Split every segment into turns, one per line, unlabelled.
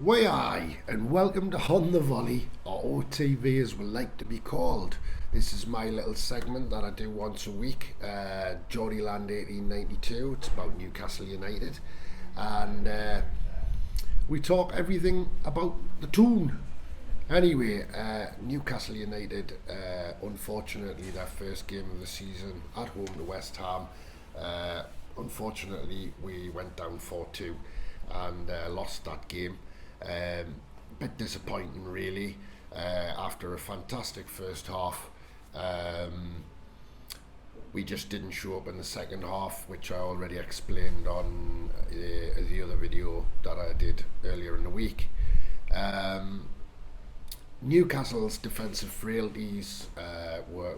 Way I, and welcome to On the Volley, or OTV as we like to be called. This is my little segment that I do once a week. Geordieland 1892, it's about Newcastle United. And we talk everything about the toon. Anyway, Newcastle United, unfortunately their first game of the season at home to West Ham. Unfortunately we went down 4-2 and lost that game. Bit disappointing really, after a fantastic first half. We just didn't show up in the second half, which I already explained on the other video that I did earlier in the week. Newcastle's defensive frailties were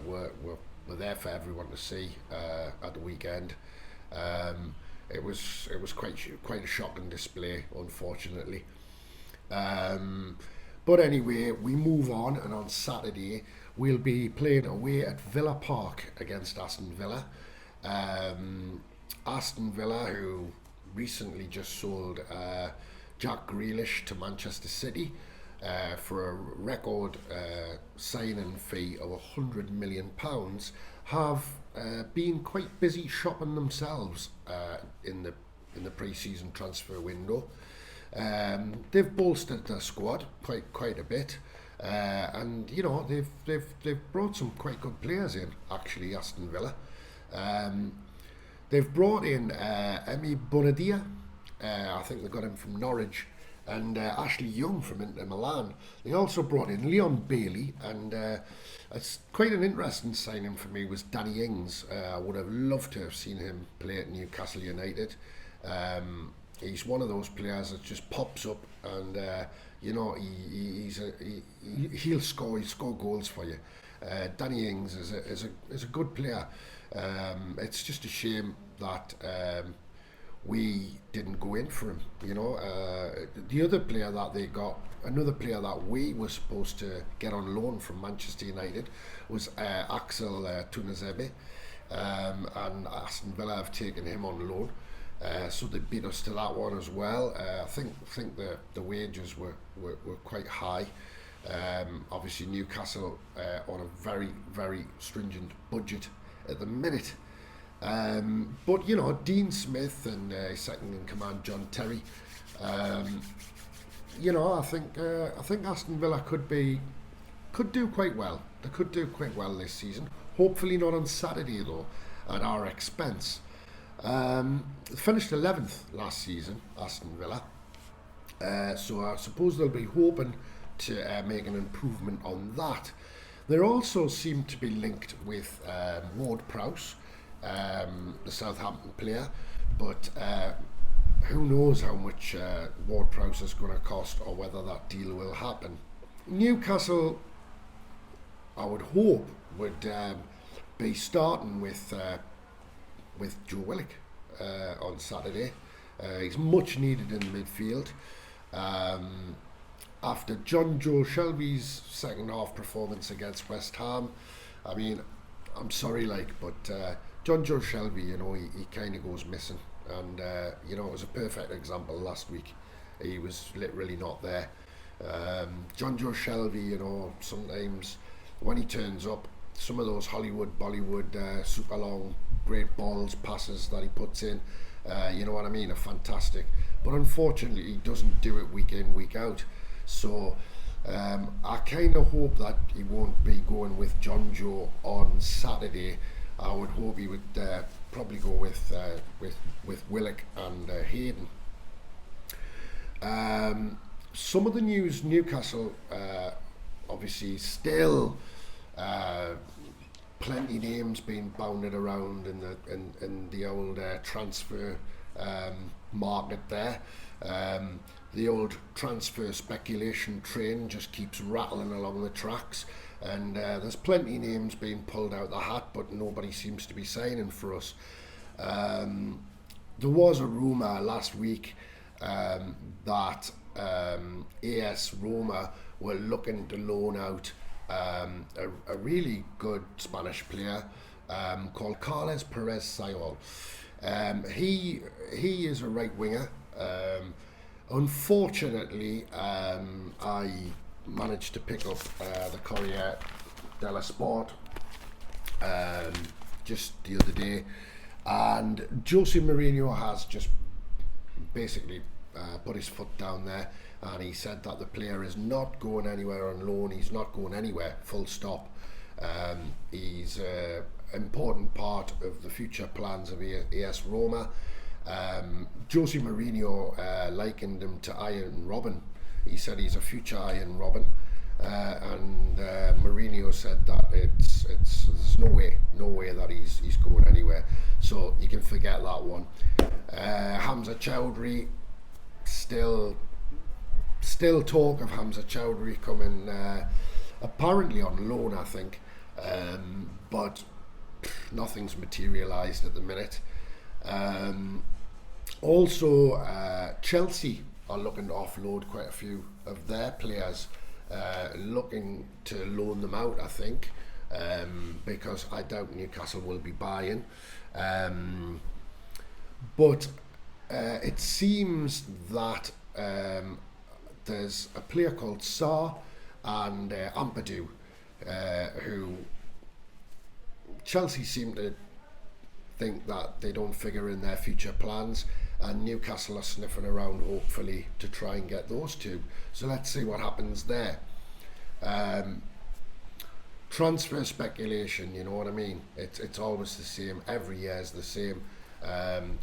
there for everyone to see at the weekend. It was quite a shocking display, unfortunately. But anyway, we move on, and on Saturday we'll be playing away at Villa Park against Aston Villa. Aston Villa, who recently just sold Jack Grealish to Manchester City for a record signing fee of £100 million, have been quite busy shopping themselves in the pre-season transfer window. They've bolstered their squad quite a bit, and you know they've brought some quite good players in. Actually, Aston Villa, they've brought in Emi Bonadia. I think they got him from Norwich, and Ashley Young from Inter Milan. They also brought in Leon Bailey, and it's quite an interesting signing for me was Danny Ings. I would have loved to have seen him play at Newcastle United. He's one of those players that just pops up, and you know he'll score goals for you. Danny Ings is a good player. It's just a shame that we didn't go in for him. You know, the other player that they got, another player that we were supposed to get on loan from Manchester United, was Axel Tuanzebe, and Aston Villa have taken him on loan. So they beat us to that one as well. I think the wages were quite high. Obviously Newcastle on a very stringent budget at the minute. But you know, Dean Smith and second in command John Terry. You know, I think Aston Villa could do quite well. They could do quite well this season. Hopefully not on Saturday though, at our expense. Finished 11th last season, Aston Villa. So I suppose they'll be hoping to make an improvement on that. They also seem to be linked with Ward-Prowse, the Southampton player, but who knows how much Ward-Prowse is going to cost or whether that deal will happen. Newcastle, I would hope, would be starting with Joe Willock on Saturday. He's much needed in midfield. After John Joe Shelby's second half performance against West Ham, I mean, I'm sorry, but John Joe Shelby, you know, he kind of goes missing, and you know, it was a perfect example last week. He was literally not there. John Joe Shelby, you know, sometimes when he turns up, some of those Hollywood, Bollywood, super long, great balls, passes that he puts in, you know what I mean, are fantastic. But unfortunately, he doesn't do it week in, week out. So I kind of hope that he won't be going with John Joe on Saturday. I would hope he would probably go with Willock and Hayden. Some of the news: Newcastle, obviously, still. Plenty names being bounded around in the old transfer market there. The old transfer speculation train just keeps rattling along the tracks, and there's plenty names being pulled out the hat, but nobody seems to be signing for us. There was a rumour last week that AS Roma were looking to loan out a really good Spanish player called Perez. He is a right winger. Unfortunately, I managed to pick up the Corriere dello Sport just the other day, and Jose Mourinho has just basically put his foot down there, and he said that the player is not going anywhere on loan. He's not going anywhere, full stop. He's an important part of the future plans of AS Roma. Jose Mourinho likened him to Iron Robin. He said he's a future Iron Robin, and Mourinho said that there's no way that he's going anywhere. So you can forget that one. Hamza Chowdhury, still talk of Hamza Chowdhury coming apparently on loan, I think, but nothing's materialised at the minute. Also, Chelsea are looking to offload quite a few of their players, looking to loan them out, I think, because I doubt Newcastle will be buying. But it seems that there's a player called Sarr and Ampadu, who Chelsea seem to think that they don't figure in their future plans, and Newcastle are sniffing around hopefully to try and get those two. So let's see what happens there. Transfer speculation, you know what I mean? It's always the same. Every year is the same.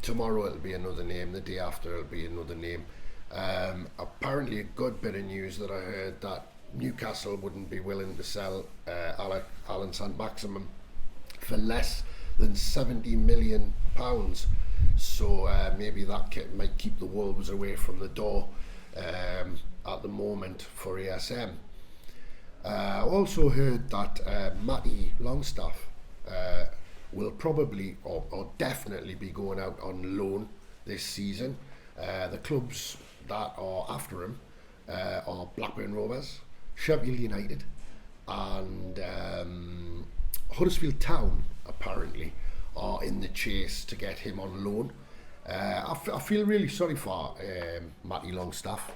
Tomorrow it'll be another name. The day after it'll be another name. Apparently a good bit of news that I heard, that Newcastle wouldn't be willing to sell Alan Saint-Maximin for less than £70 million. So maybe that might keep the Wolves away from the door at the moment for ASM. I also heard that Matty Longstaff will probably or definitely be going out on loan this season. The clubs that are after him are Blackburn Rovers, Sheffield United, and Huddersfield Town apparently are in the chase to get him on loan. I feel really sorry for Matty Longstaff.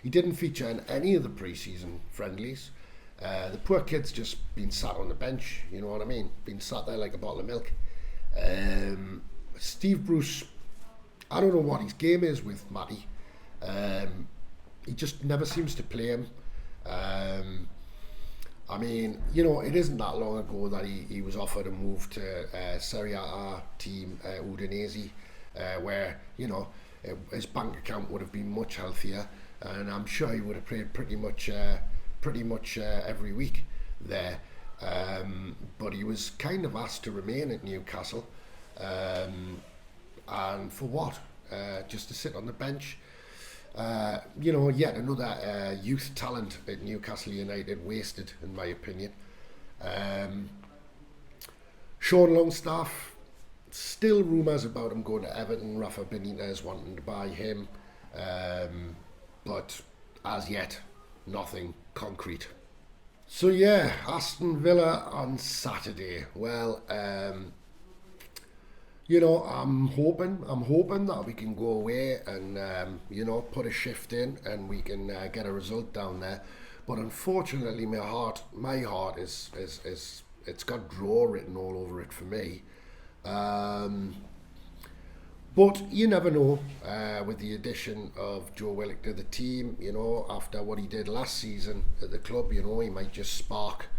He didn't feature in any of the pre-season friendlies. The poor kid's just been sat on the bench, you know what I mean? Been sat there like a bottle of milk. Steve Bruce, I don't know what his game is with Matty. He just never seems to play him. I mean, you know, it isn't that long ago that he was offered a move to Serie A team Udinese, where, you know, his bank account would have been much healthier, and I'm sure he would have played pretty much every week there. But he was kind of asked to remain at Newcastle, and for what? Just to sit on the bench. You know, yet another youth talent at Newcastle United wasted, in my opinion. Sean Longstaff, still rumours about him going to Everton. Rafa Benitez wanting to buy him, but as yet, nothing concrete. So yeah, Aston Villa on Saturday. Well, you know, I'm hoping that we can go away and you know, put a shift in and we can get a result down there. But unfortunately, my heart is it's got draw written all over it for me. But you never know, with the addition of Joe Willock to the team, you know, after what he did last season at the club, you know, he might just spark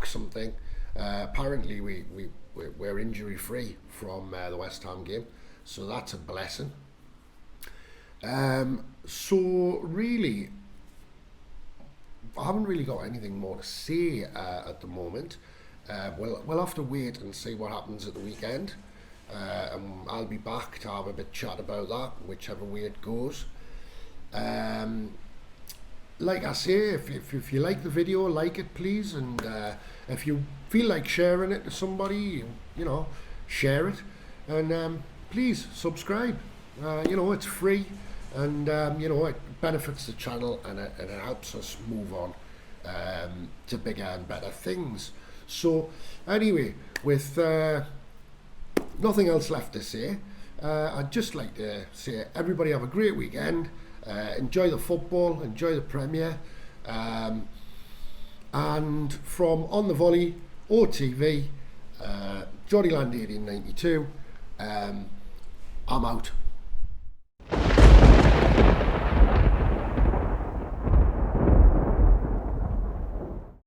something. Apparently we're injury free from the West Ham game, so that's a blessing. So really, I haven't really got anything more to say at the moment. We'll have to wait and see what happens at the weekend. And I'll be back to have a bit chat about that, whichever way it goes. Like I say, if you like the video, like it please, and if you feel like sharing it to somebody, you know, share it, and please subscribe. You know, it's free, and you know, it benefits the channel, and it helps us move on to bigger and better things. So anyway, with nothing else left to say, I'd just like to say everybody have a great weekend. Enjoy the football, enjoy the Premier. And from On the Volley, OTV, Jollyland 1892, I'm out.